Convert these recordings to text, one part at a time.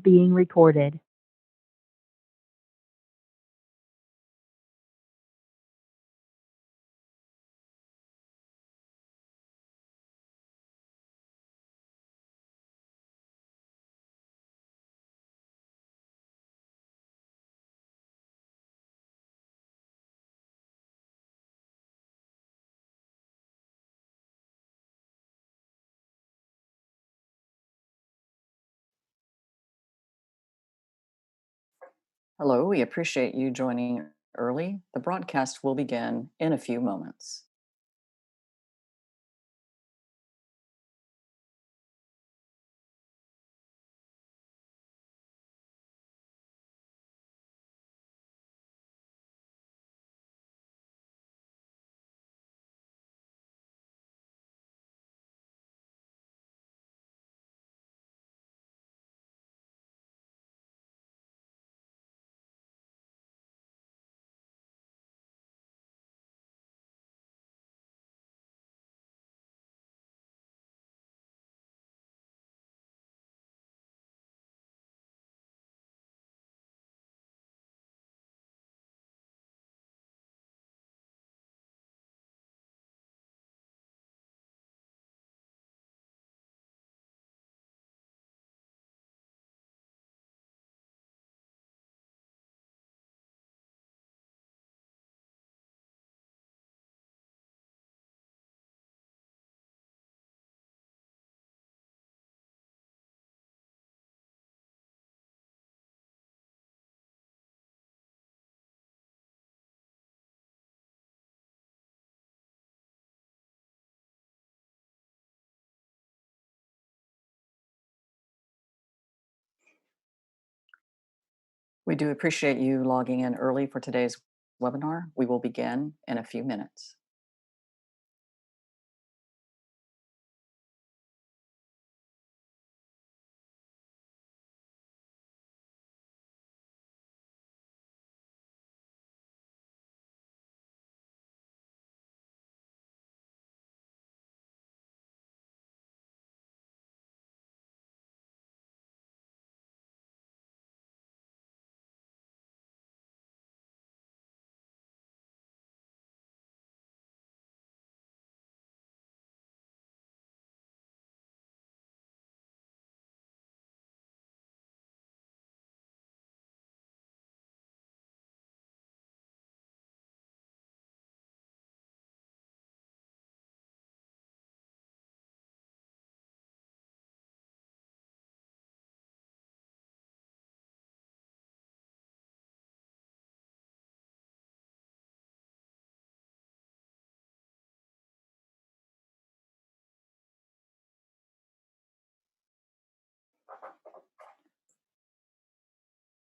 Being recorded. Hello, we appreciate you joining early. The broadcast will begin in a few moments. We do appreciate you logging in early for today's webinar. We will begin in a few minutes.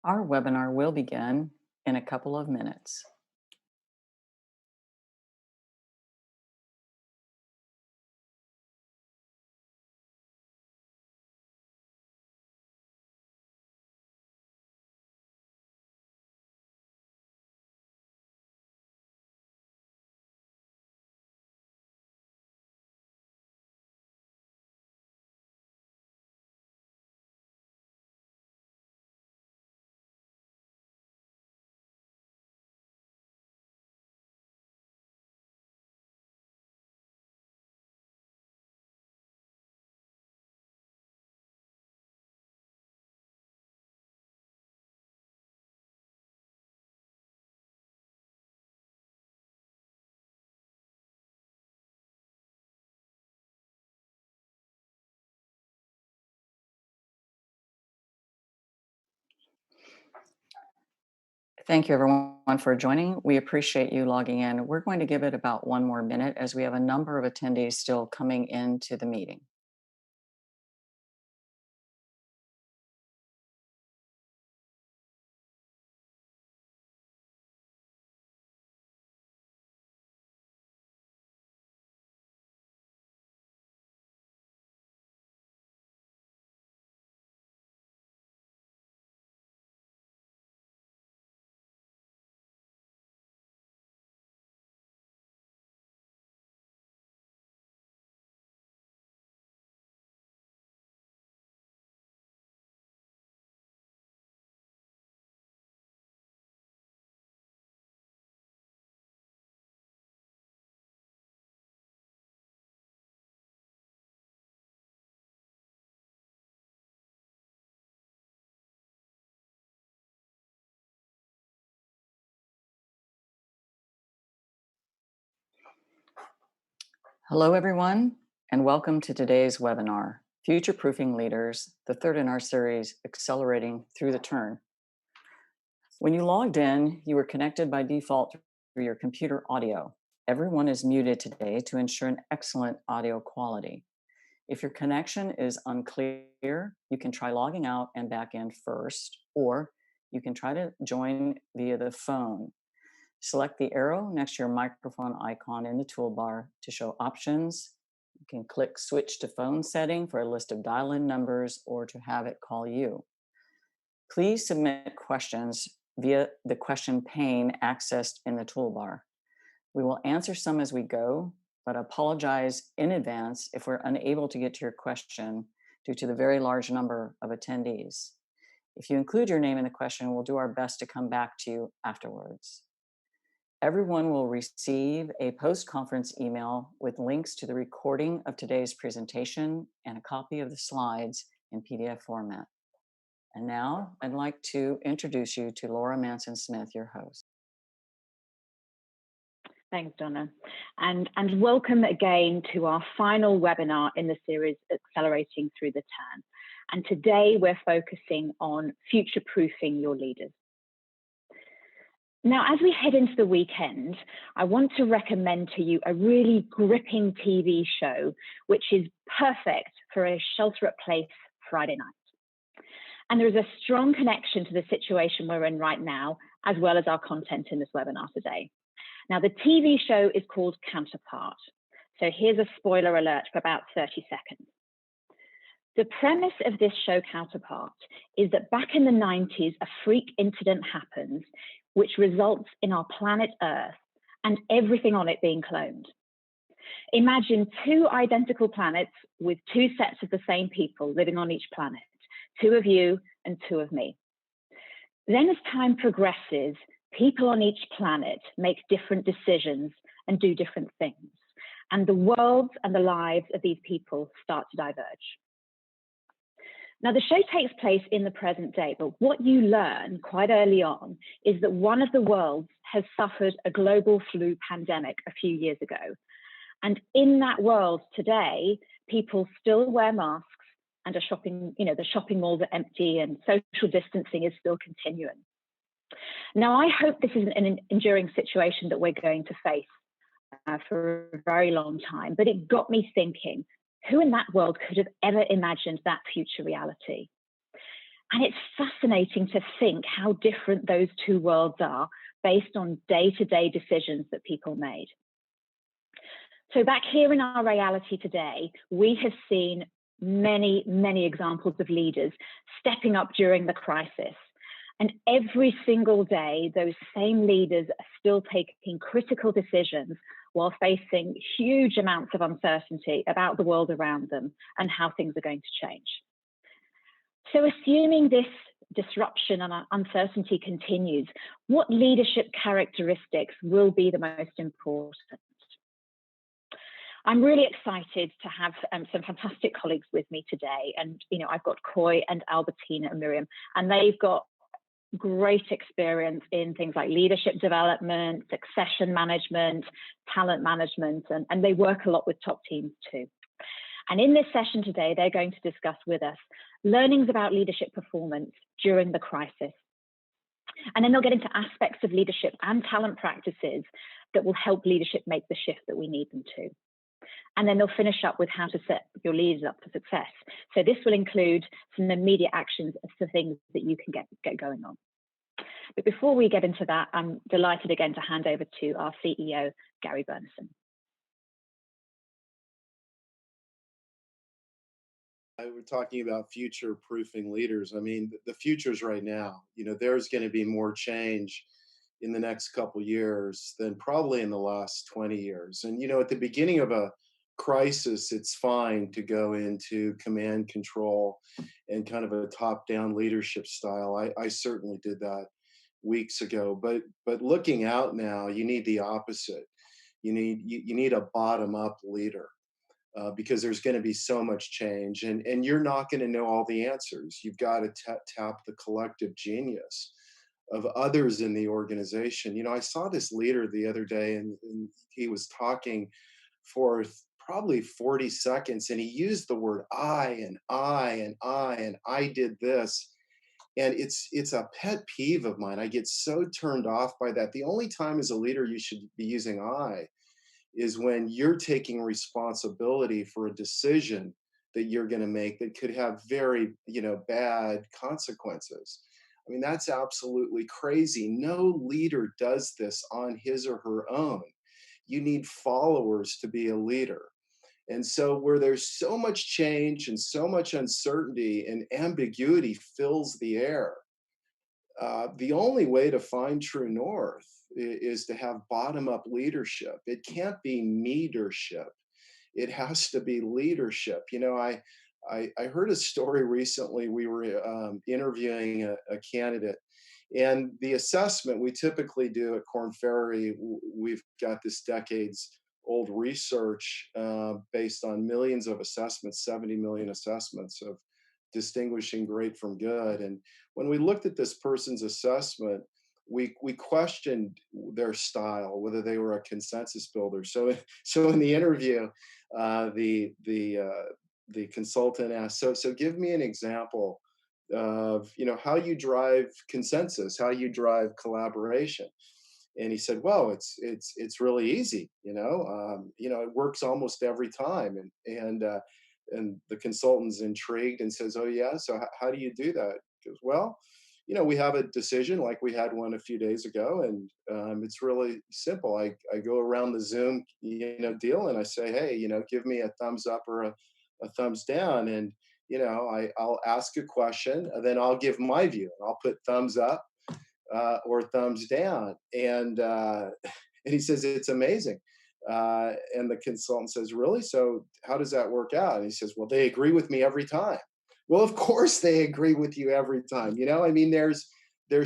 Our webinar will begin in a couple of minutes. Thank you, everyone, for joining. We appreciate you logging in. We're going to give it about one more minute as we have a number of attendees still coming into the meeting. Hello, everyone, and welcome to today's webinar, Future Proofing Leaders, the third in our series, Accelerating Through the Turn. When you logged in, you were connected by default through your computer audio. Everyone is muted today to ensure an excellent audio quality. If your connection is unclear, you can try logging out and back in first, or you can try to join via the phone. Select the arrow next to your microphone icon in the toolbar to show options. You can click switch to phone setting for a list of dial-in numbers or to have it call you. Please submit questions via the question pane accessed in the toolbar. We will answer some as we go, but apologize in advance if we're unable to get to your question due to the very large number of attendees. If you include your name in the question, we'll do our best to come back to you afterwards. Everyone will receive a post-conference email with links to the recording of today's presentation and a copy of the slides in PDF format. And now I'd like to introduce you to Laura Manson-Smith, your host. Thanks, Donna. And welcome again to our final webinar in the series, Accelerating Through the Turn. And today we're focusing on future-proofing your leaders. Now, as we head into the weekend, I want to recommend to you a really gripping TV show, which is perfect for a shelter-at-place Friday night. And there is a strong connection to the situation we're in right now, as well as our content in this webinar today. Now, the TV show is called Counterpart. So here's a spoiler alert for about 30 seconds. The premise of this show, Counterpart, is that back in the 90s, a freak incident happens, which results in our planet Earth and everything on it being cloned. Imagine two identical planets with two sets of the same people living on each planet, two of you and two of me. Then as time progresses, people on each planet make different decisions and do different things, and the worlds and the lives of these people start to diverge. Now, the show takes place in the present day, but what you learn quite early on is that one of the worlds has suffered a global flu pandemic a few years ago. And in that world today, people still wear masks and are shopping, the shopping malls are empty and social distancing is still continuing. Now, I hope this isn't an enduring situation that we're going to face for a very long time, but it got me thinking, who in that world could have ever imagined that future reality? And it's fascinating to think how different those two worlds are based on day-to-day decisions that people made. So back here in our reality today, we have seen many, many examples of leaders stepping up during the crisis. And every single day, those same leaders are still taking critical decisions while facing huge amounts of uncertainty about the world around them and how things are going to change. So assuming this disruption and uncertainty continues, what leadership characteristics will be the most important? I'm really excited to have some fantastic colleagues with me today. And, I've got Coy and Albertina and Miriam, and they've got great experience in things like leadership development, succession management, talent management, and they work a lot with top teams too. And in this session today, they're going to discuss with us learnings about leadership performance during the crisis. And then they'll get into aspects of leadership and talent practices that will help leadership make the shift that we need them to. And then they'll finish up with how to set your leaders up for success. So this will include some immediate actions for things that you can get going on. But before we get into that, I'm delighted again to hand over to our CEO, Gary Burnison. We're talking about future-proofing leaders. I mean, the future's right now. There's going to be more change in the next couple years than probably in the last 20 years. And, at the beginning of a crisis, it's fine to go into command control and kind of a top-down leadership style. I certainly did that weeks ago. But looking out now, you need the opposite. You need a bottom-up leader. Because there's going to be so much change, and you're not going to know all the answers. You've got to tap the collective genius of others in the organization. I saw this leader the other day, and he was talking for probably 40 seconds, and he used the word I and I and I and I did this. And it's a pet peeve of mine. I get so turned off by that. The only time as a leader you should be using I is when you're taking responsibility for a decision that you're going to make that could have very, bad consequences. I mean, that's absolutely crazy. No leader does this on his or her own. You need followers to be a leader. And so, where there's so much change and so much uncertainty and ambiguity fills the air, the only way to find true north is to have bottom up leadership. It can't be meadership. It has to be leadership. I heard a story recently. We were interviewing a candidate, and the assessment we typically do at KornFerry, we've got this decades old research based on millions of assessments, 70 million assessments of distinguishing great from good. And when we looked at this person's assessment, we questioned their style, whether they were a consensus builder. So in the interview, the consultant asked, so give me an example of how you drive consensus, how you drive collaboration. And he said, well, it's really easy. It works almost every time. And the consultant's intrigued and says, oh yeah, so how do you do that? He goes, well, we have a decision like we had one a few days ago, and it's really simple. I go around the Zoom deal, and I say, hey, give me a thumbs up or a thumbs down, and I'll ask a question, and then I'll give my view, and I'll put thumbs up or thumbs down. And and he says, it's amazing. And the consultant says, really? So how does that work out? And he says, well, they agree with me every time. Well, of course they agree with you every time. I mean, there's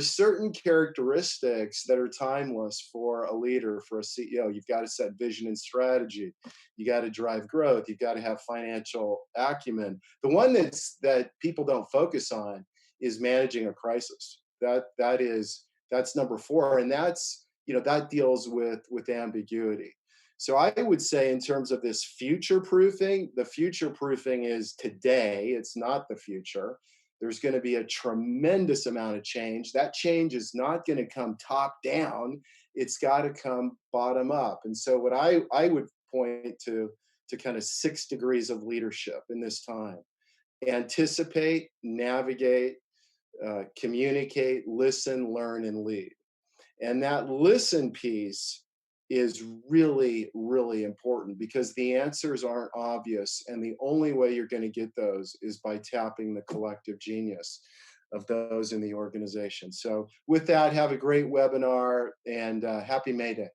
certain characteristics that are timeless for a leader, for a CEO. You've got to set vision and strategy. You got to drive growth. You've got to have financial acumen. The one that people don't focus on is managing a crisis. That's number 4, and that deals with ambiguity. So I would say, in terms of this future proofing, the future proofing is today. It's not the future. There's going to be a tremendous amount of change. That change is not going to come top down. It's got to come bottom up. And so what I would point to kind of 6 degrees of leadership in this time: anticipate, navigate, communicate, listen, learn, and lead. And that listen piece is really, really important, because the answers aren't obvious. And the only way you're going to get those is by tapping the collective genius of those in the organization. So with that, have a great webinar, and happy May Day.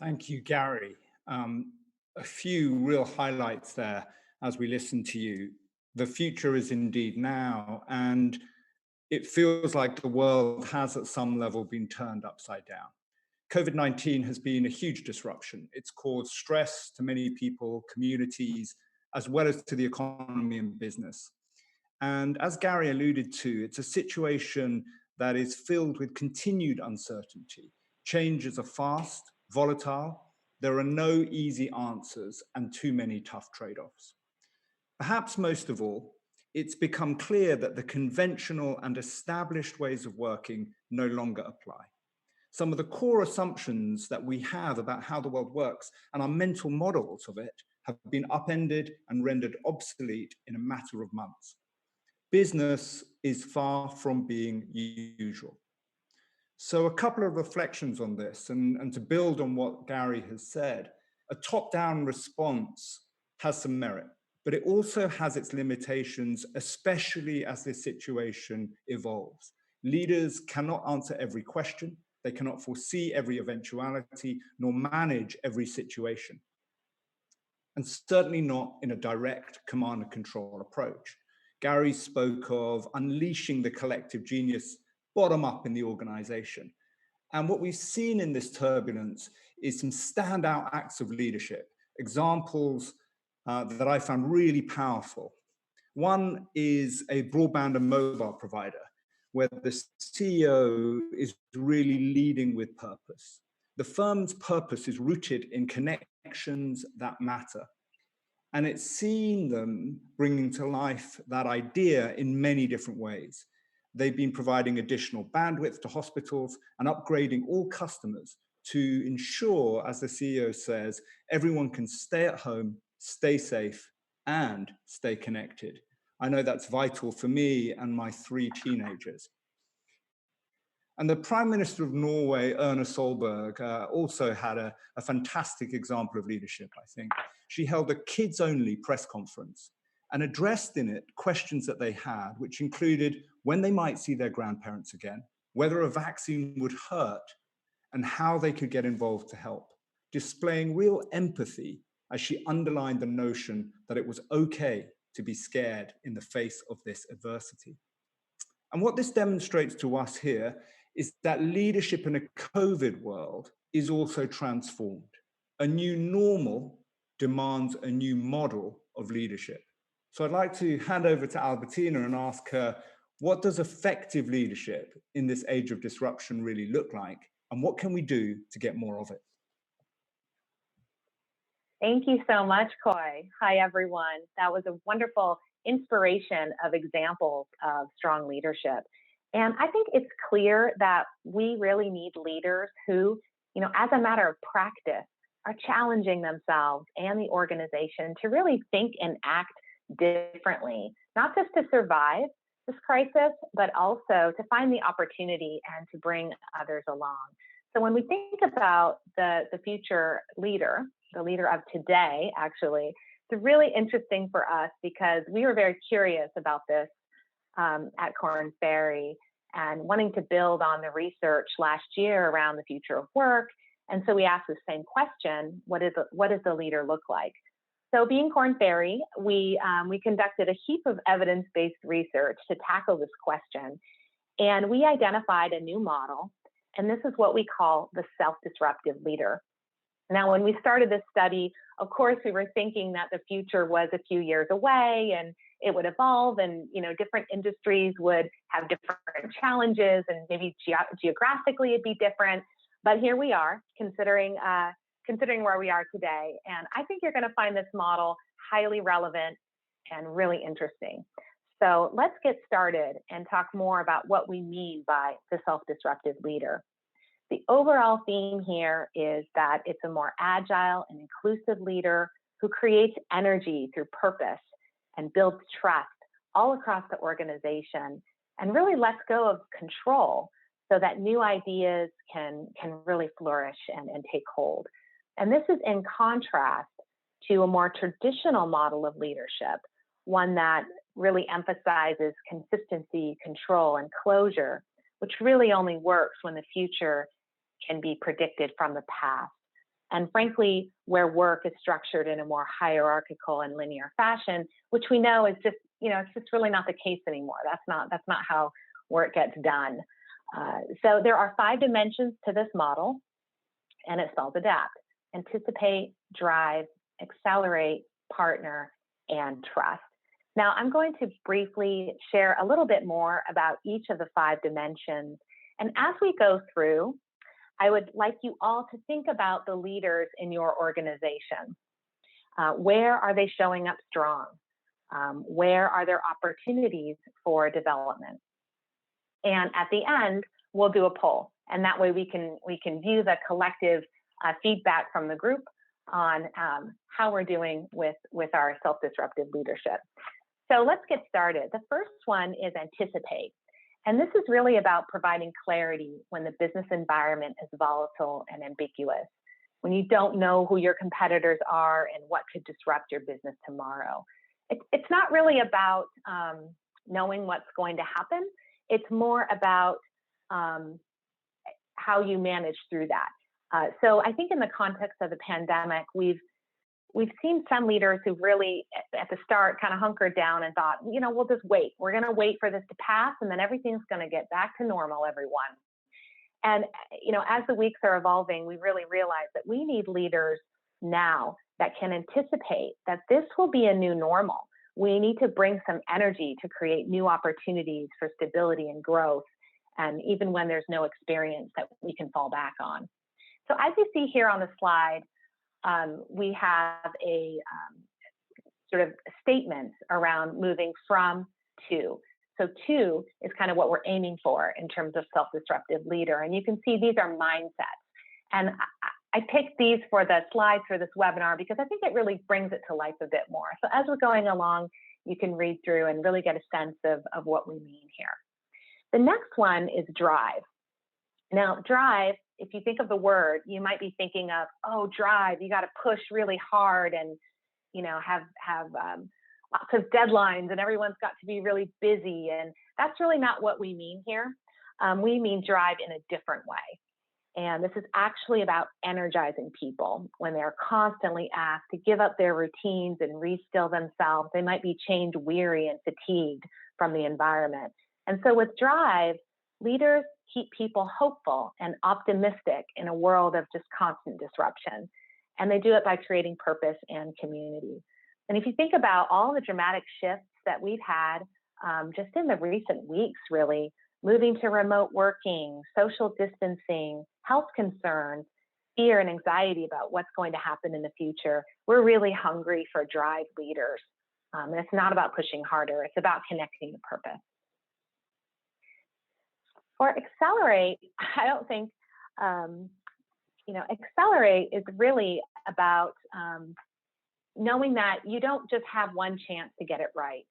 Thank you, Gary. A few real highlights there as we listen to you. The future is indeed now, and it feels like the world has at some level been turned upside down. COVID-19 has been a huge disruption. It's caused stress to many people, communities, as well as to the economy and business. And as Gary alluded to, it's a situation that is filled with continued uncertainty. Changes are fast, volatile. There are no easy answers and too many tough trade-offs. Perhaps most of all, it's become clear that the conventional and established ways of working no longer apply. Some of the core assumptions that we have about how the world works and our mental models of it have been upended and rendered obsolete in a matter of months. Business is far from being usual. So a couple of reflections on this, and to build on what Gary has said. A top-down response has some merit, but it also has its limitations, especially as this situation evolves. Leaders cannot answer every question. They cannot foresee every eventuality, nor manage every situation. And certainly not in a direct command and control approach. Gary spoke of unleashing the collective genius bottom up in the organization. And what we've seen in this turbulence is some standout acts of leadership, examples that I found really powerful. One is a broadband and mobile provider, where the CEO is really leading with purpose. The firm's purpose is rooted in connections that matter. And it's seen them bringing to life that idea in many different ways. They've been providing additional bandwidth to hospitals and upgrading all customers to ensure, as the CEO says, everyone can stay at home, stay safe, and stay connected. I know that's vital for me and my 3 teenagers. And the Prime Minister of Norway, Erna Solberg, also had a fantastic example of leadership, I think. She held a kids-only press conference and addressed in it questions that they had, which included when they might see their grandparents again, whether a vaccine would hurt, and how they could get involved to help, displaying real empathy as she underlined the notion that it was okay to be scared in the face of this adversity. And what this demonstrates to us here is that leadership in a COVID world is also transformed. A new normal demands a new model of leadership. So I'd like to hand over to Albertina and ask her, what does effective leadership in this age of disruption really look like? And what can we do to get more of it? Thank you so much, Coy. Hi, everyone. That was a wonderful inspiration of examples of strong leadership. And I think it's clear that we really need leaders who, as a matter of practice, are challenging themselves and the organization to really think and act differently, not just to survive this crisis, but also to find the opportunity and to bring others along. So when we think about the future leader, the leader of today, actually, it's really interesting for us because we were very curious about this at KornFerry and wanting to build on the research last year around the future of work. And so we asked the same question: what does the leader look like? So being KornFerry, we conducted a heap of evidence-based research to tackle this question. And we identified a new model, and this is what we call the self-disruptive leader. Now, when we started this study, of course, we were thinking that the future was a few years away and it would evolve, and different industries would have different challenges, and maybe geographically it'd be different. But here we are, considering where we are today. And I think you're going to find this model highly relevant and really interesting. So let's get started and talk more about what we mean by the self-disruptive leader. The overall theme here is that it's a more agile and inclusive leader who creates energy through purpose and builds trust all across the organization and really lets go of control so that new ideas can really flourish and take hold. And this is in contrast to a more traditional model of leadership, one that really emphasizes consistency, control, and closure, which really only works when the future can be predicted from the past. And frankly, where work is structured in a more hierarchical and linear fashion, which we know is just, it's just really not the case anymore. That's not how work gets done. So there are 5 dimensions to this model, and it spells adapt: anticipate, drive, accelerate, partner, and trust. Now, I'm going to briefly share a little bit more about each of the 5 dimensions. And as we go through, I would like you all to think about the leaders in your organization. Where are they showing up strong? Where are there opportunities for development? And at the end, we'll do a poll. And that way we can view the collective feedback from the group on how we're doing with our self-disruptive leadership. So let's get started. The first one is anticipate. And this is really about providing clarity when the business environment is volatile and ambiguous, when you don't know who your competitors are and what could disrupt your business tomorrow. It's not really about knowing what's going to happen. It's more about how you manage through that. So I think in the context of the pandemic, we've seen some leaders who really at the start kind of hunkered down and thought, we'll just wait. We're going to wait for this to pass, and then everything's going to get back to normal, everyone. And, as the weeks are evolving, we really realize that we need leaders now that can anticipate that this will be a new normal. We need to bring some energy to create new opportunities for stability and growth, and even when there's no experience that we can fall back on. So as you see here on the slide, we have a sort of statements around moving from to. So to is kind of what we're aiming for in terms of self-disruptive leader. And you can see these are mindsets. And I picked these for the slides for this webinar because I think it really brings it to life a bit more. So as we're going along, you can read through and really get a sense of what we mean here. The next one is drive. Now, drive, if you think of the word, you might be thinking of, oh, drive, you got to push really hard and, you know, have lots of deadlines and everyone's got to be really busy. And that's really not what we mean here. We mean drive in a different way. And this is actually about energizing people when they're constantly asked to give up their routines and reskill themselves. They might be chained weary and fatigued from the environment. And so with drive, leaders keep people hopeful and optimistic in a world of just constant disruption. And they do it by creating purpose and community. And if you think about all the dramatic shifts that we've had just in the recent weeks, really, moving to remote working, social distancing, health concerns, fear and anxiety about what's going to happen in the future, we're really hungry for drive leaders. And it's not about pushing harder, it's about connecting to purpose. For accelerate, I don't think, accelerate is really about knowing that you don't just have one chance to get it right.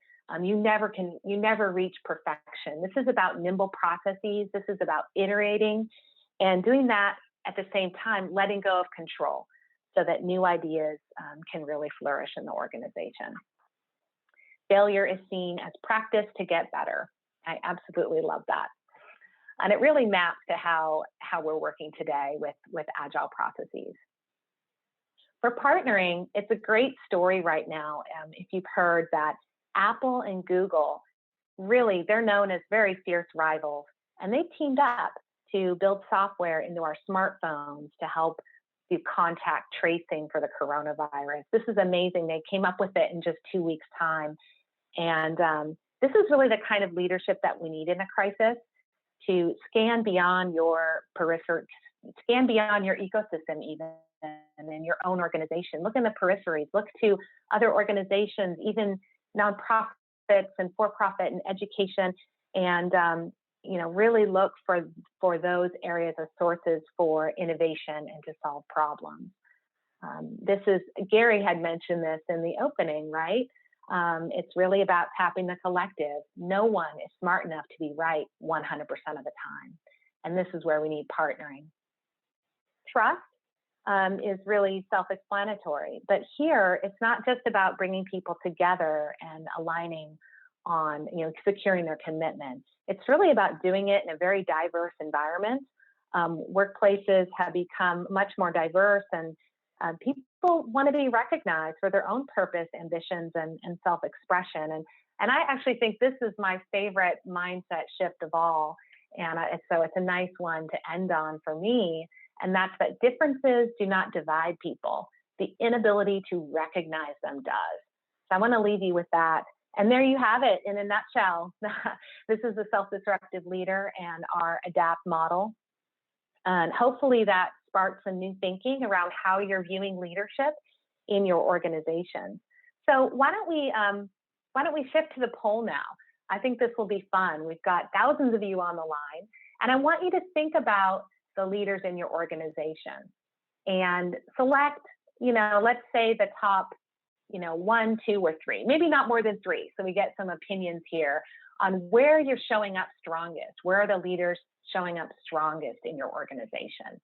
You never reach perfection. This is about nimble processes. This is about iterating and doing that at the same time, letting go of control so that new ideas can really flourish in the organization. Failure is seen as practice to get better. I absolutely love that. And it really maps to how we're working today with agile processes. For partnering, it's a great story right now. If you've heard that Apple and Google, really, they're known as very fierce rivals, and they teamed up to build software into our smartphones to help do contact tracing for the coronavirus. This is amazing. They came up with it in just 2 weeks' time. And this is really the kind of leadership that we need in a crisis, to scan beyond your periphery, scan beyond your ecosystem even, and in your own organization. Look in the peripheries, look to other organizations, even nonprofits and for-profit and education, and really look for those areas of sources for innovation and to solve problems. Gary had mentioned this in the opening, right? It's really about tapping the collective. No one is smart enough to be right 100% of the time. And this is where we need partnering. Trust is really self-explanatory, but here it's not just about bringing people together and aligning on, securing their commitment. It's really about doing it in a very diverse environment. Workplaces have become much more diverse, and people want to be recognized for their own purpose, ambitions, and self-expression. And I actually think this is my favorite mindset shift of all. And so it's a nice one to end on for me. And that's that differences do not divide people. The inability to recognize them does. So I want to leave you with that. And there you have it in a nutshell. This is a self-disruptive leader and our ADAPT model. And hopefully that sparks some new thinking around how you're viewing leadership in your organization. So why don't we shift to the poll now? I think this will be fun. We've got thousands of you on the line, and I want you to think about the leaders in your organization and select, let's say the top, 1, 2, or 3, maybe not more than 3. So we get some opinions here on where you're showing up strongest. Where are the leaders showing up strongest in your organization?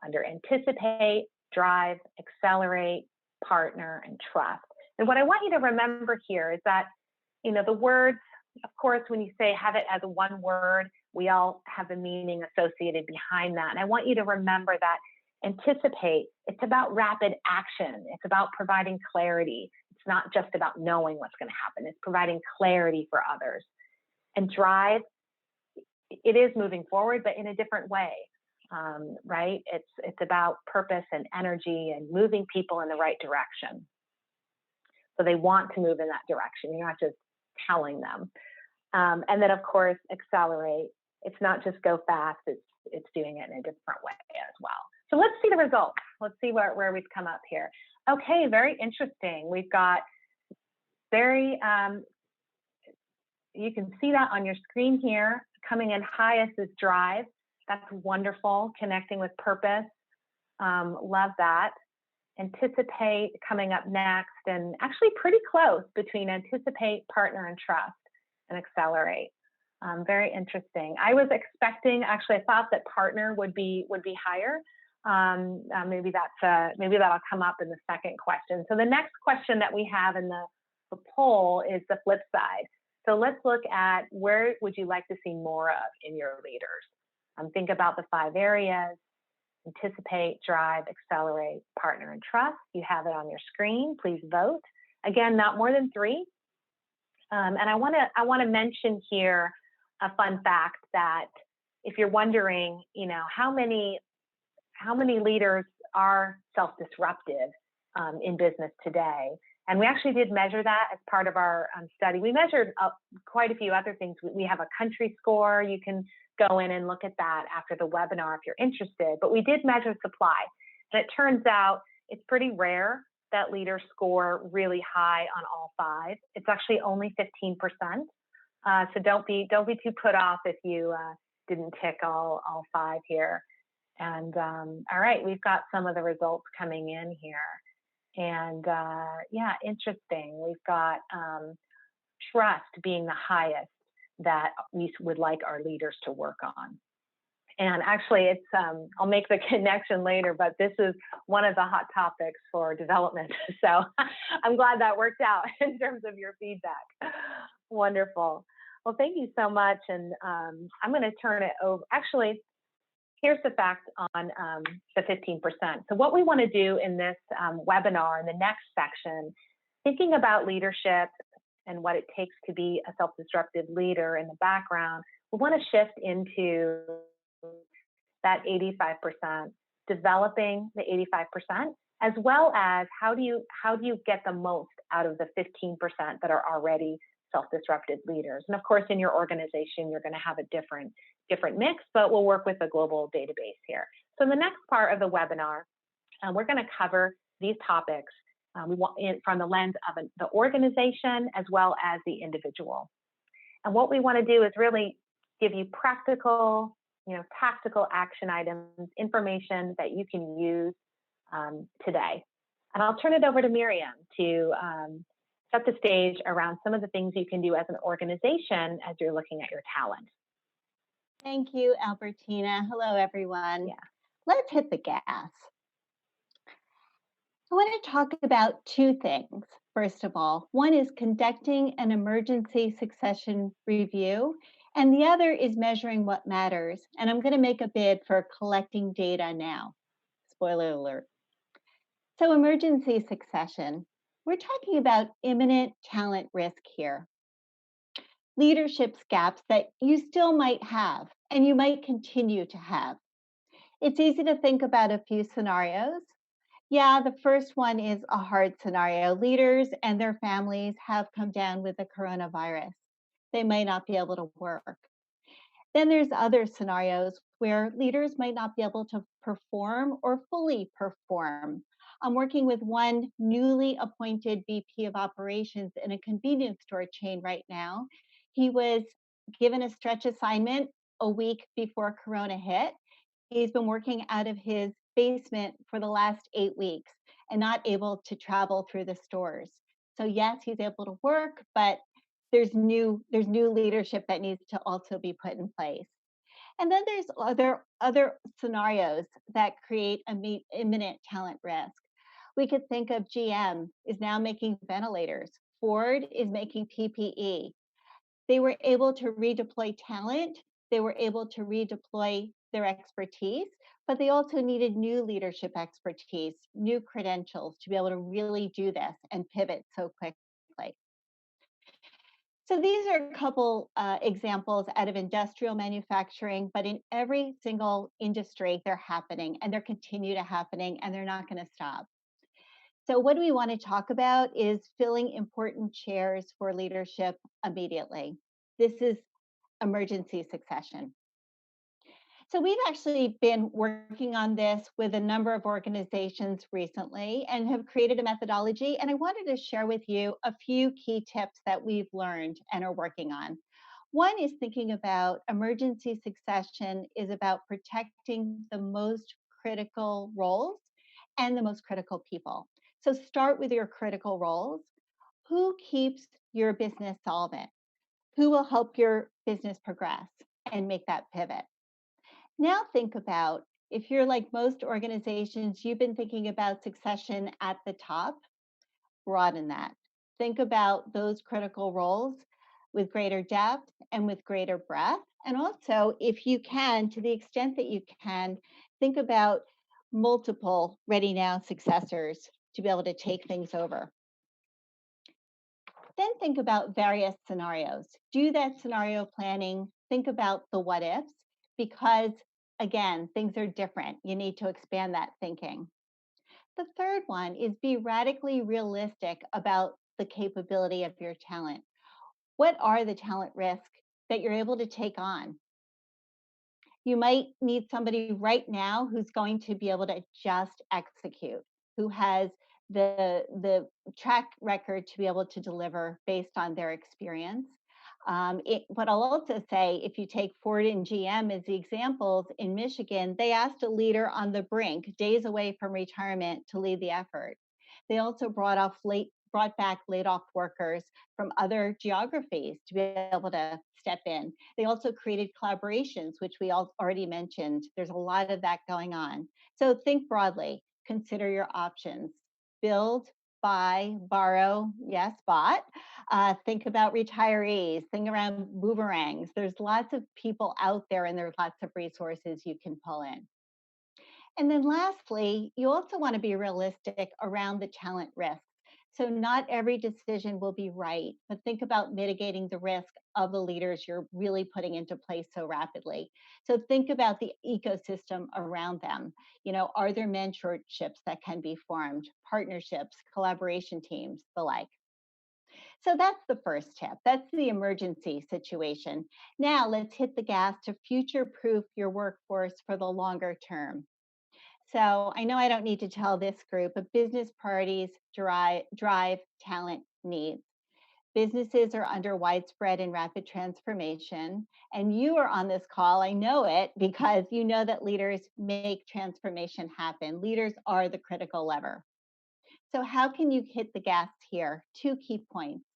Under anticipate, drive, accelerate, partner, and trust. And what I want you to remember here is that, the words, of course, when you say have it as one word, we all have a meaning associated behind that. And I want you to remember that anticipate, it's about rapid action. It's about providing clarity. It's not just about knowing what's going to happen. It's providing clarity for others. And drive, it is moving forward, but in a different way, right? It's about purpose and energy and moving people in the right direction. So they want to move in that direction. You're not just telling them. And then, of course, accelerate. It's not just go fast. It's doing it in a different way as well. So let's see the results. Let's see where we've come up here. Okay, very interesting. We've got very, you can see that on your screen here. Coming in highest is drive. That's wonderful, connecting with purpose. Love that. Anticipate coming up next, and actually pretty close between anticipate, partner, and trust, and accelerate. Very interesting. I was expecting, actually, I thought that partner would be higher. Maybe that'll come up in the second question. So the next question that we have in the poll is the flip side. So let's look at where would you like to see more of in your leaders. Think about the 5 areas: anticipate, drive, accelerate, partner, and trust. You have it on your screen. Please vote. Again, not more than 3. And I want to mention here a fun fact that if you're wondering, how many leaders are self-disruptive in business today. And we actually did measure that as part of our study. We measured quite a few other things. We have a country score. You can go in and look at that after the webinar if you're interested. But we did measure supply. And it turns out it's pretty rare that leaders score really high on all 5. It's actually only 15%. So don't be too put off if you didn't tick all 5 here. And all right, we've got some of the results coming in here. And yeah, interesting. We've got trust being the highest that we would like our leaders to work on. And actually, it's I'll make the connection later, but this is one of the hot topics for development. So I'm glad that worked out in terms of your feedback. Wonderful. Well, thank you so much. And I'm going to turn it over. Actually, here's the fact on the 15%. So what we want to do in this webinar, in the next section, thinking about leadership and what it takes to be a self-disruptive leader in the background, we want to shift into that 85%, developing the 85%, as well as how do you get the most out of the 15% that are already self-disruptive leaders. And of course, in your organization, you're going to have a different mix, but we'll work with a global database here. So in the next part of the webinar, we're going to cover these topics from the lens of the organization as well as the individual. And what we want to do is really give you practical, tactical action items, information that you can use today. And I'll turn it over to Miriam to set the stage around some of the things you can do as an organization as you're looking at your talent. Thank you, Albertina. Hello, everyone. Yeah. Let's hit the gas. I want to talk about 2 things. First of all, one is conducting an emergency succession review, and the other is measuring what matters. And I'm going to make a bid for collecting data now. Spoiler alert. So emergency succession, we're talking about imminent talent risk here. Leadership gaps that you still might have and you might continue to have. It's easy to think about a few scenarios. Yeah, the first one is a hard scenario. Leaders and their families have come down with the coronavirus. They may not be able to work. Then there's other scenarios where leaders might not be able to perform or fully perform. I'm working with one newly appointed VP of operations in a convenience store chain right now. He was given a stretch assignment a week before Corona hit. He's been working out of his basement for the last 8 weeks and not able to travel through the stores. So yes, he's able to work, but there's new leadership that needs to also be put in place. And then there's other scenarios that create imminent talent risk. We could think of GM is now making ventilators. Ford is making PPE. They were able to redeploy talent. They were able to redeploy their expertise, but they also needed new leadership expertise, new credentials to be able to really do this and pivot so quickly. So these are a couple examples out of industrial manufacturing, but in every single industry, they're happening and they're continue to happening and they're not going to stop. So what we want to talk about is filling important chairs for leadership immediately. This is emergency succession. So we've actually been working on this with a number of organizations recently and have created a methodology. And I wanted to share with you a few key tips that we've learned and are working on. One is thinking about emergency succession is about protecting the most critical roles and the most critical people. So start with your critical roles. Who keeps your business solvent? Who will help your business progress and make that pivot? Now think about, if you're like most organizations, you've been thinking about succession at the top, broaden that. Think about those critical roles with greater depth and with greater breadth. And also, if you can, to the extent that you can, think about multiple ready now successors to be able to take things over. Then think about various scenarios. Do that scenario planning. Think about the what ifs, because again, things are different. You need to expand that thinking. The third one is be radically realistic about the capability of your talent. What are the talent risks that you're able to take on? You might need somebody right now who's going to be able to just execute, who has the track record to be able to deliver based on their experience. But I'll also say, if you take Ford and GM as the examples in Michigan, they asked a leader on the brink, days away from retirement, to lead the effort. They also brought back laid off workers from other geographies to be able to step in. They also created collaborations, which we already mentioned. There's a lot of that going on. So think broadly, consider your options. Build, buy, borrow, yes, bought. Think about retirees, think around boomerangs. There's lots of people out there and there's lots of resources you can pull in. And then lastly, you also want to be realistic around the talent risks. So not every decision will be right, but think about mitigating the risk of the leaders you're really putting into place so rapidly. So think about the ecosystem around them. Are there mentorships that can be formed, partnerships, collaboration teams, the like? So that's the first tip. That's the emergency situation. Now let's hit the gas to future-proof your workforce for the longer term. So I know I don't need to tell this group, but business priorities drive talent needs. Businesses are under widespread and rapid transformation. And you are on this call, I know it, because you know that leaders make transformation happen. Leaders are the critical lever. So how can you hit the gas here? 2 key points.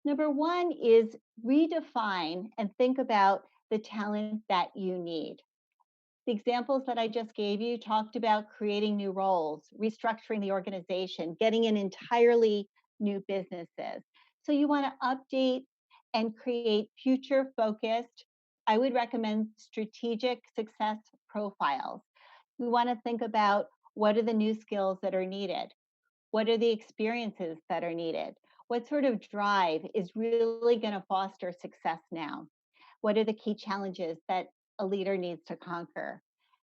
Number one is redefine and think about the talent that you need. The examples that I just gave you talked about creating new roles, restructuring the organization, getting in entirely new businesses. So you want to update and create future focused, I would recommend strategic success profiles. We want to think about, what are the new skills that are needed? What are the experiences that are needed? What sort of drive is really going to foster success now? What are the key challenges that a leader needs to conquer?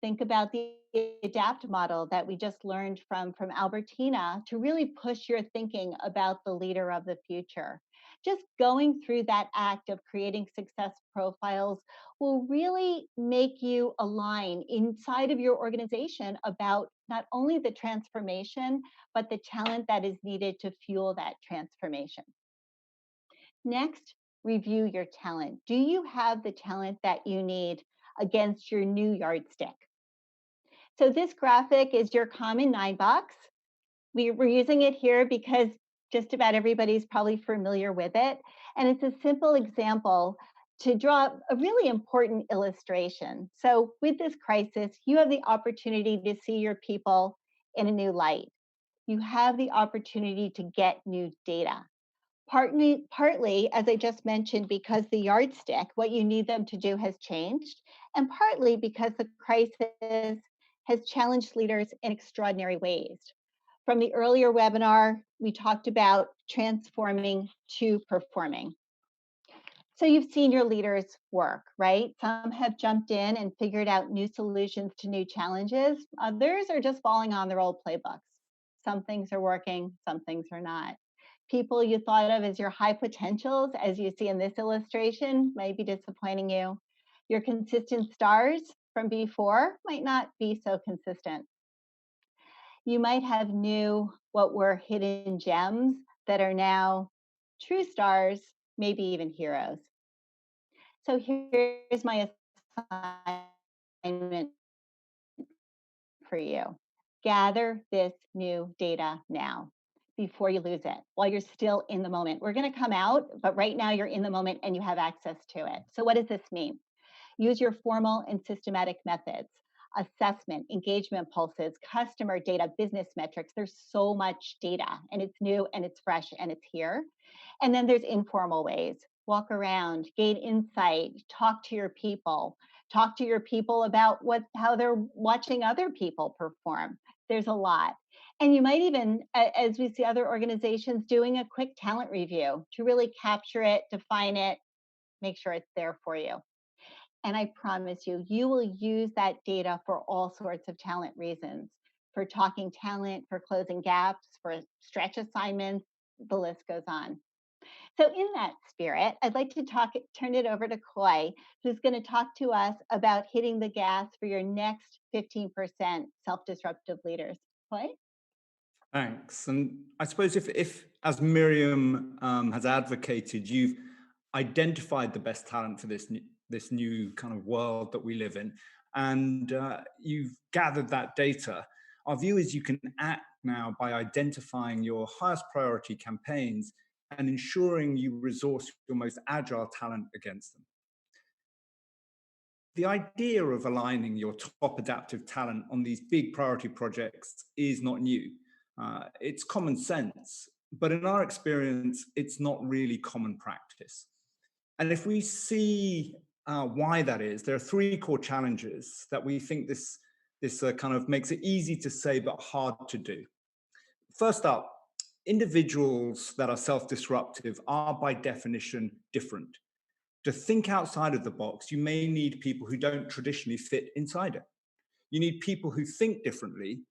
Think about the ADAPT model that we just learned from Albertina to really push your thinking about the leader of the future. Just going through that act of creating success profiles will really make you align inside of your organization about not only the transformation, but the talent that is needed to fuel that transformation. Next, review your talent. Do you have the talent that you need against your new yardstick? So this graphic is your common 9 box. We're using it here because just about everybody's probably familiar with it. And it's a simple example to draw a really important illustration. So with this crisis, you have the opportunity to see your people in a new light. You have the opportunity to get new data. Partly, as I just mentioned, because the yardstick, what you need them to do, has changed, and partly because the crisis has challenged leaders in extraordinary ways. From the earlier webinar, we talked about transforming to performing. So you've seen your leaders work, right? Some have jumped in and figured out new solutions to new challenges. Others are just falling on their old playbooks. Some things are working, some things are not. People you thought of as your high potentials, as you see in this illustration, may be disappointing you. Your consistent stars from before might not be so consistent. You might have knew what were hidden gems that are now true stars, maybe even heroes. So here's my assignment for you. Gather this new data now before you lose it, while you're still in the moment. We're going to come out, but right now you're in the moment and you have access to it. So what does this mean? Use your formal and systematic methods: assessment, engagement pulses, customer data, business metrics. There's so much data, and it's new and it's fresh and it's here. And then there's informal ways. Walk around, gain insight, talk to your people. Talk to your people about how they're watching other people perform. There's a lot. And you might even, as we see other organizations, doing a quick talent review to really capture it, define it, make sure it's there for you. And I promise you, you will use that data for all sorts of talent reasons: for talking talent, for closing gaps, for stretch assignments, the list goes on. So in that spirit, I'd like to turn it over to Coy, who's going to talk to us about hitting the gas for your next 15% self-disruptive leaders. Coy? Thanks. And I suppose if as Miriam has advocated, you've identified the best talent for this new kind of world that we live in, and you've gathered that data, our view is you can act now by identifying your highest priority campaigns and ensuring you resource your most agile talent against them. The idea of aligning your top adaptive talent on these big priority projects is not new. It's common sense, but in our experience, it's not really common practice. And if we see why that is, there are three core challenges that we think this kind of makes it easy to say but hard to do. First up, individuals that are self-disruptive are by definition different. To think outside of the box, you may need people who don't traditionally fit inside it. You need people who think differently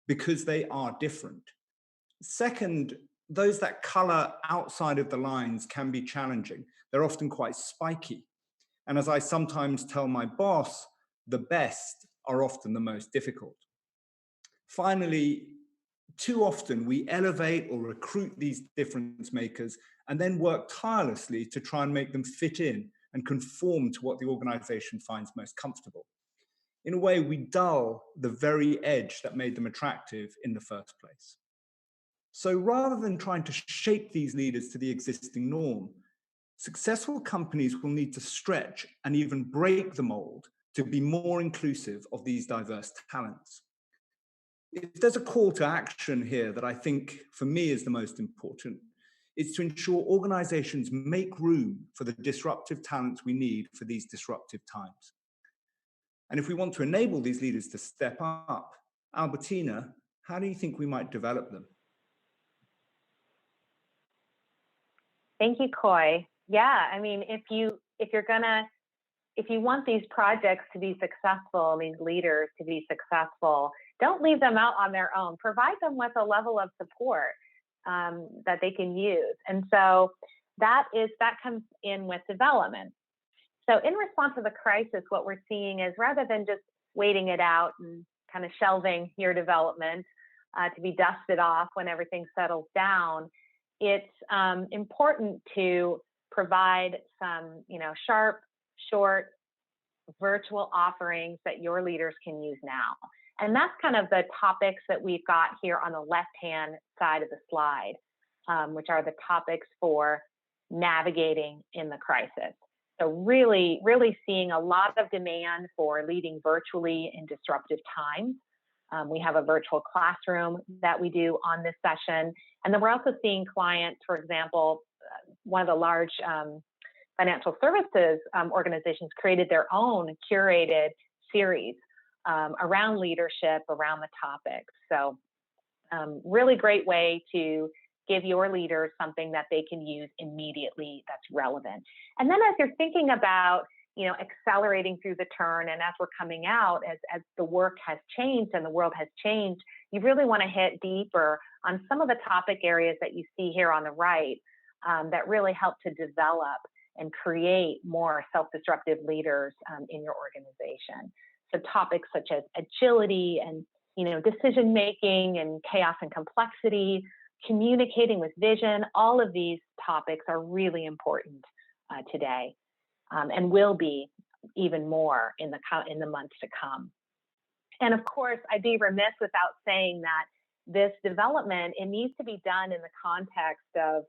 because they are different. Second, those that color outside of the lines can be challenging. They're often quite spiky. And as I sometimes tell my boss, the best are often the most difficult. Finally, too often we elevate or recruit these difference makers and then work tirelessly to try and make them fit in and conform to what the organization finds most comfortable. In a way, we dull the very edge that made them attractive in the first place. So rather than trying to shape these leaders to the existing norm, successful companies will need to stretch and even break the mold to be more inclusive of these diverse talents. If there's a call to action here that I think for me is the most important, it's to ensure organizations make room for the disruptive talents we need for these disruptive times. And if we want to enable these leaders to step up, Albertina, how do you think we might develop them? Thank you, Coy. Yeah, I mean, if you want these projects to be successful, these leaders to be successful, don't leave them out on their own. Provide them with a level of support that they can use. And so that comes in with development. So in response to the crisis, what we're seeing is rather than just waiting it out and kind of shelving your development to be dusted off when everything settles down, it's important to provide some, sharp, short, virtual offerings that your leaders can use now. And that's kind of the topics that we've got here on the left-hand side of the slide, which are the topics for navigating in the crisis. So really, really seeing a lot of demand for leading virtually in disruptive times. We have a virtual classroom that we do on this session. And then we're also seeing clients, for example, one of the large financial services organizations created their own curated series around leadership, around the topics. So really great way to give your leaders something that they can use immediately that's relevant. And then as you're thinking about, accelerating through the turn, and as we're coming out, as the work has changed and the world has changed, you really want to hit deeper on some of the topic areas that you see here on the right that really help to develop and create more self-disruptive leaders in your organization. So topics such as agility and, decision making and chaos and complexity, communicating with vision, all of these topics are really important today, and will be even more in the months to come. And of course, I'd be remiss without saying that this development, it needs to be done in the context of,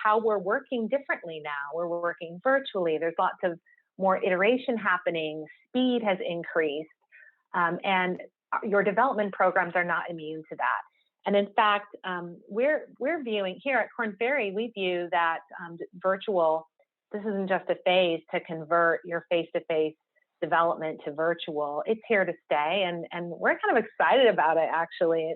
how we're working differently now. We're working virtually. There's lots of more iteration happening. Speed has increased, and your development programs are not immune to that. And in fact, we're viewing here at KornFerry, we view that virtual, this isn't just a phase to convert your face-to-face development to virtual. It's here to stay, and we're kind of excited about it, actually.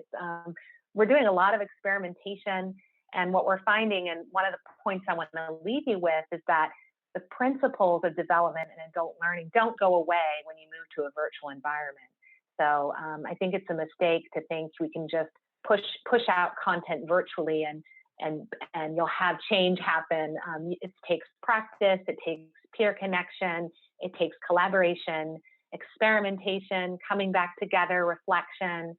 We're doing a lot of experimentation, and what we're finding, and one of the points I want to leave you with, is that the principles of development and adult learning don't go away when you move to a virtual environment. So I think it's a mistake to think we can just push out content virtually and you'll have change happen. It takes practice, it takes peer connection, it takes collaboration, experimentation, coming back together, reflection,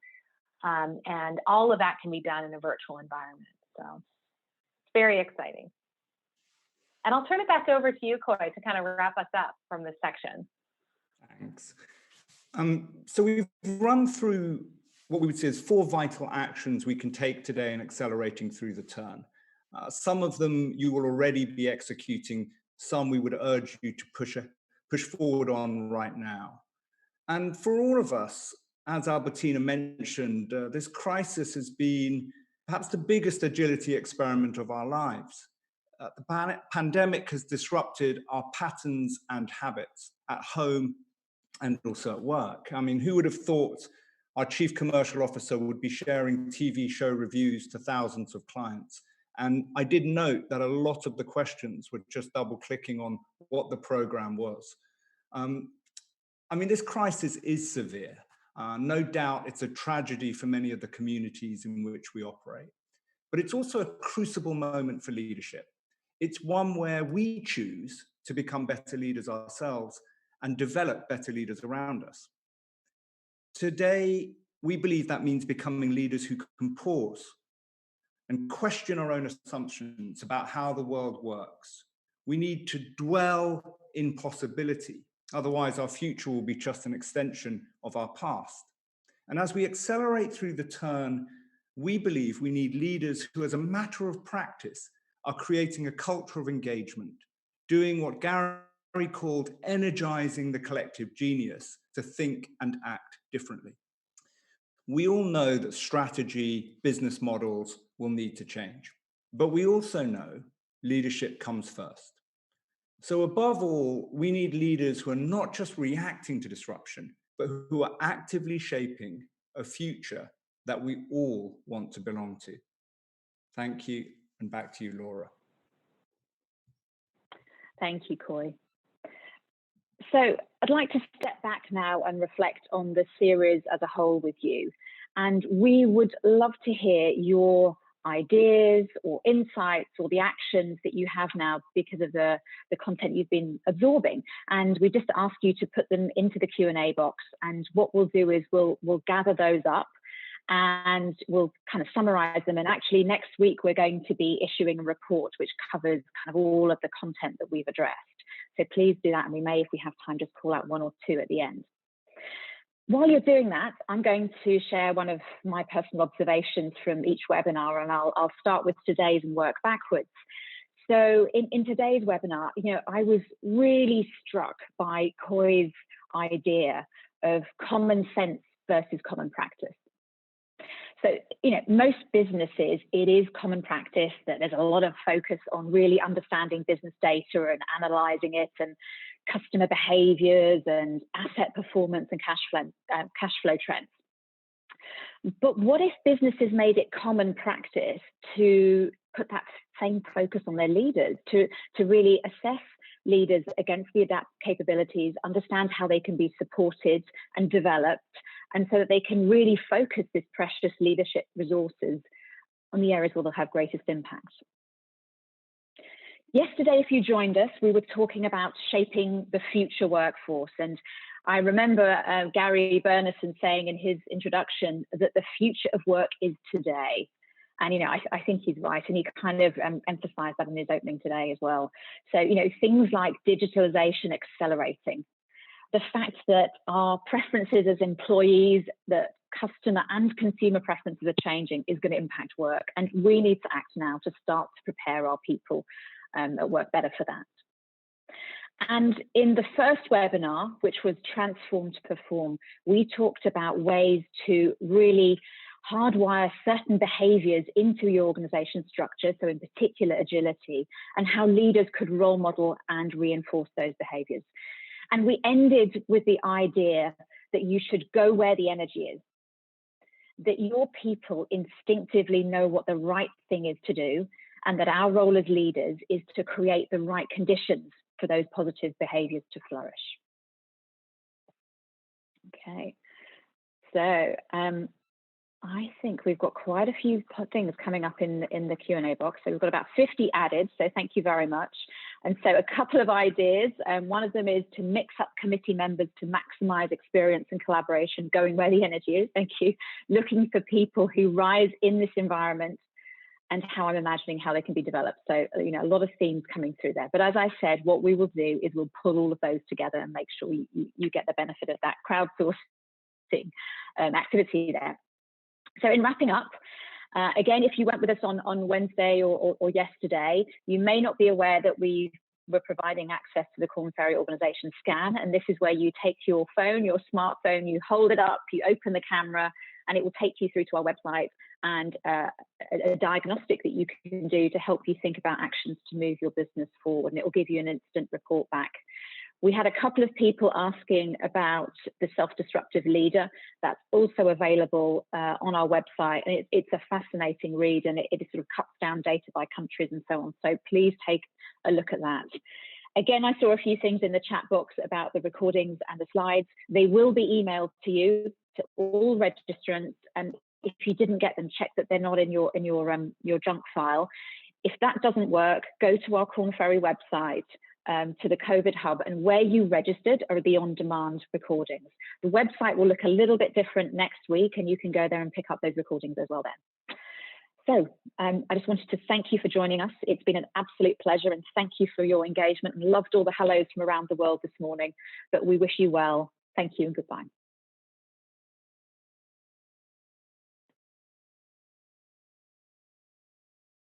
and all of that can be done in a virtual environment. So it's very exciting. And I'll turn it back over to you, Coy, to kind of wrap us up from this section. Thanks. So we've run through what we would say is 4 vital actions we can take today in accelerating through the turn. Some of them you will already be executing, some we would urge you to push forward on right now. And for all of us, as Albertina mentioned, this crisis has been perhaps the biggest agility experiment of our lives. The pandemic has disrupted our patterns and habits at home and also at work. I mean, who would have thought our chief commercial officer would be sharing TV show reviews to thousands of clients? And I did note that a lot of the questions were just double clicking on what the program was. I mean, this crisis is severe. No doubt it's a tragedy for many of the communities in which we operate. But it's also a crucible moment for leadership. It's one where we choose to become better leaders ourselves and develop better leaders around us. Today, we believe that means becoming leaders who can pause and question our own assumptions about how the world works. We need to dwell in possibility. Otherwise, our future will be just an extension of our past. And as we accelerate through the turn, we believe we need leaders who, as a matter of practice, are creating a culture of engagement, doing what Gary called energizing the collective genius to think and act differently. We all know that strategy, business models will need to change, but we also know leadership comes first. So above all, we need leaders who are not just reacting to disruption, but who are actively shaping a future that we all want to belong to. Thank you, and back to you, Laura. Thank you, Coy. So I'd like to step back now and reflect on the series as a whole with you. And we would love to hear your ideas or insights or the actions that you have now because of the content you've been absorbing. And we just ask you to put them into the Q&A box. And what we'll do is we'll gather those up and we'll kind of summarize them. And actually next week, we're going to be issuing a report which covers kind of all of the content that we've addressed. So please do that. And we may, if we have time, just call out 1 or 2 at the end. While you're doing that, I'm going to share one of my personal observations from each webinar, and I'll start with today's and work backwards. So in today's webinar, I was really struck by Coy's idea of common sense versus common practice. So, most businesses, it is common practice that there's a lot of focus on really understanding business data and analyzing it and customer behaviors and asset performance and cash flow trends. But what if businesses made it common practice to put that same focus on their leaders, to really assess leaders against the adapt capabilities, understand how they can be supported and developed, and so that they can really focus this precious leadership resources on the areas where they'll have greatest impact. Yesterday, if you joined us, we were talking about shaping the future workforce, and I remember Gary Bernison saying in his introduction that the future of work is today. And, you know, I think he's right. And he kind of emphasized that in his opening today as well. So, you know, things like digitalization accelerating, the fact that our preferences as employees, that customer and consumer preferences are changing is going to impact work. And we need to act now to start to prepare our people at work better for that. And in the first webinar, which was Transform to Perform, we talked about ways to really hardwire certain behaviors into your organization structure, so in particular agility, and how leaders could role model and reinforce those behaviors. And we ended with the idea that you should go where the energy is, that your people instinctively know what the right thing is to do, and that our role as leaders is to create the right conditions for those positive behaviors to flourish. Okay, so I think we've got quite a few things coming up in the Q&A box. So we've got about 50 added, so thank you very much. And so a couple of ideas. One of them is to mix up committee members to maximize experience and collaboration, going where the energy is. Thank you. Looking for people who rise in this environment and how I'm imagining how they can be developed. So, you know, a lot of themes coming through there. But as I said, what we will do is we'll pull all of those together and make sure you get the benefit of that crowdsourcing activity there. So in wrapping up, again, if you went with us on Wednesday or yesterday, you may not be aware that we're providing access to the KornFerry organization scan. And this is where you take your phone, your smartphone, you hold it up, you open the camera, and it will take you through to our website and a diagnostic that you can do to help you think about actions to move your business forward. And it will give you an instant report back. We had a couple of people asking about the self-destructive leader. That's also available on our website. And it's a fascinating read, and it sort of cuts down data by countries and so on. So please take a look at that. Again, I saw a few things in the chat box about the recordings and the slides. They will be emailed to you, to all registrants. And if you didn't get them, check that they're not in your junk file. If that doesn't work, go to our KornFerry website, to the COVID hub, and where you registered are the on-demand recordings. The website will look a little bit different next week, and you can go there and pick up those recordings as well then. So I just wanted to thank you for joining us. It's been an absolute pleasure, and thank you for your engagement, and loved all the hellos from around the world this morning. But we wish you well. Thank you and goodbye.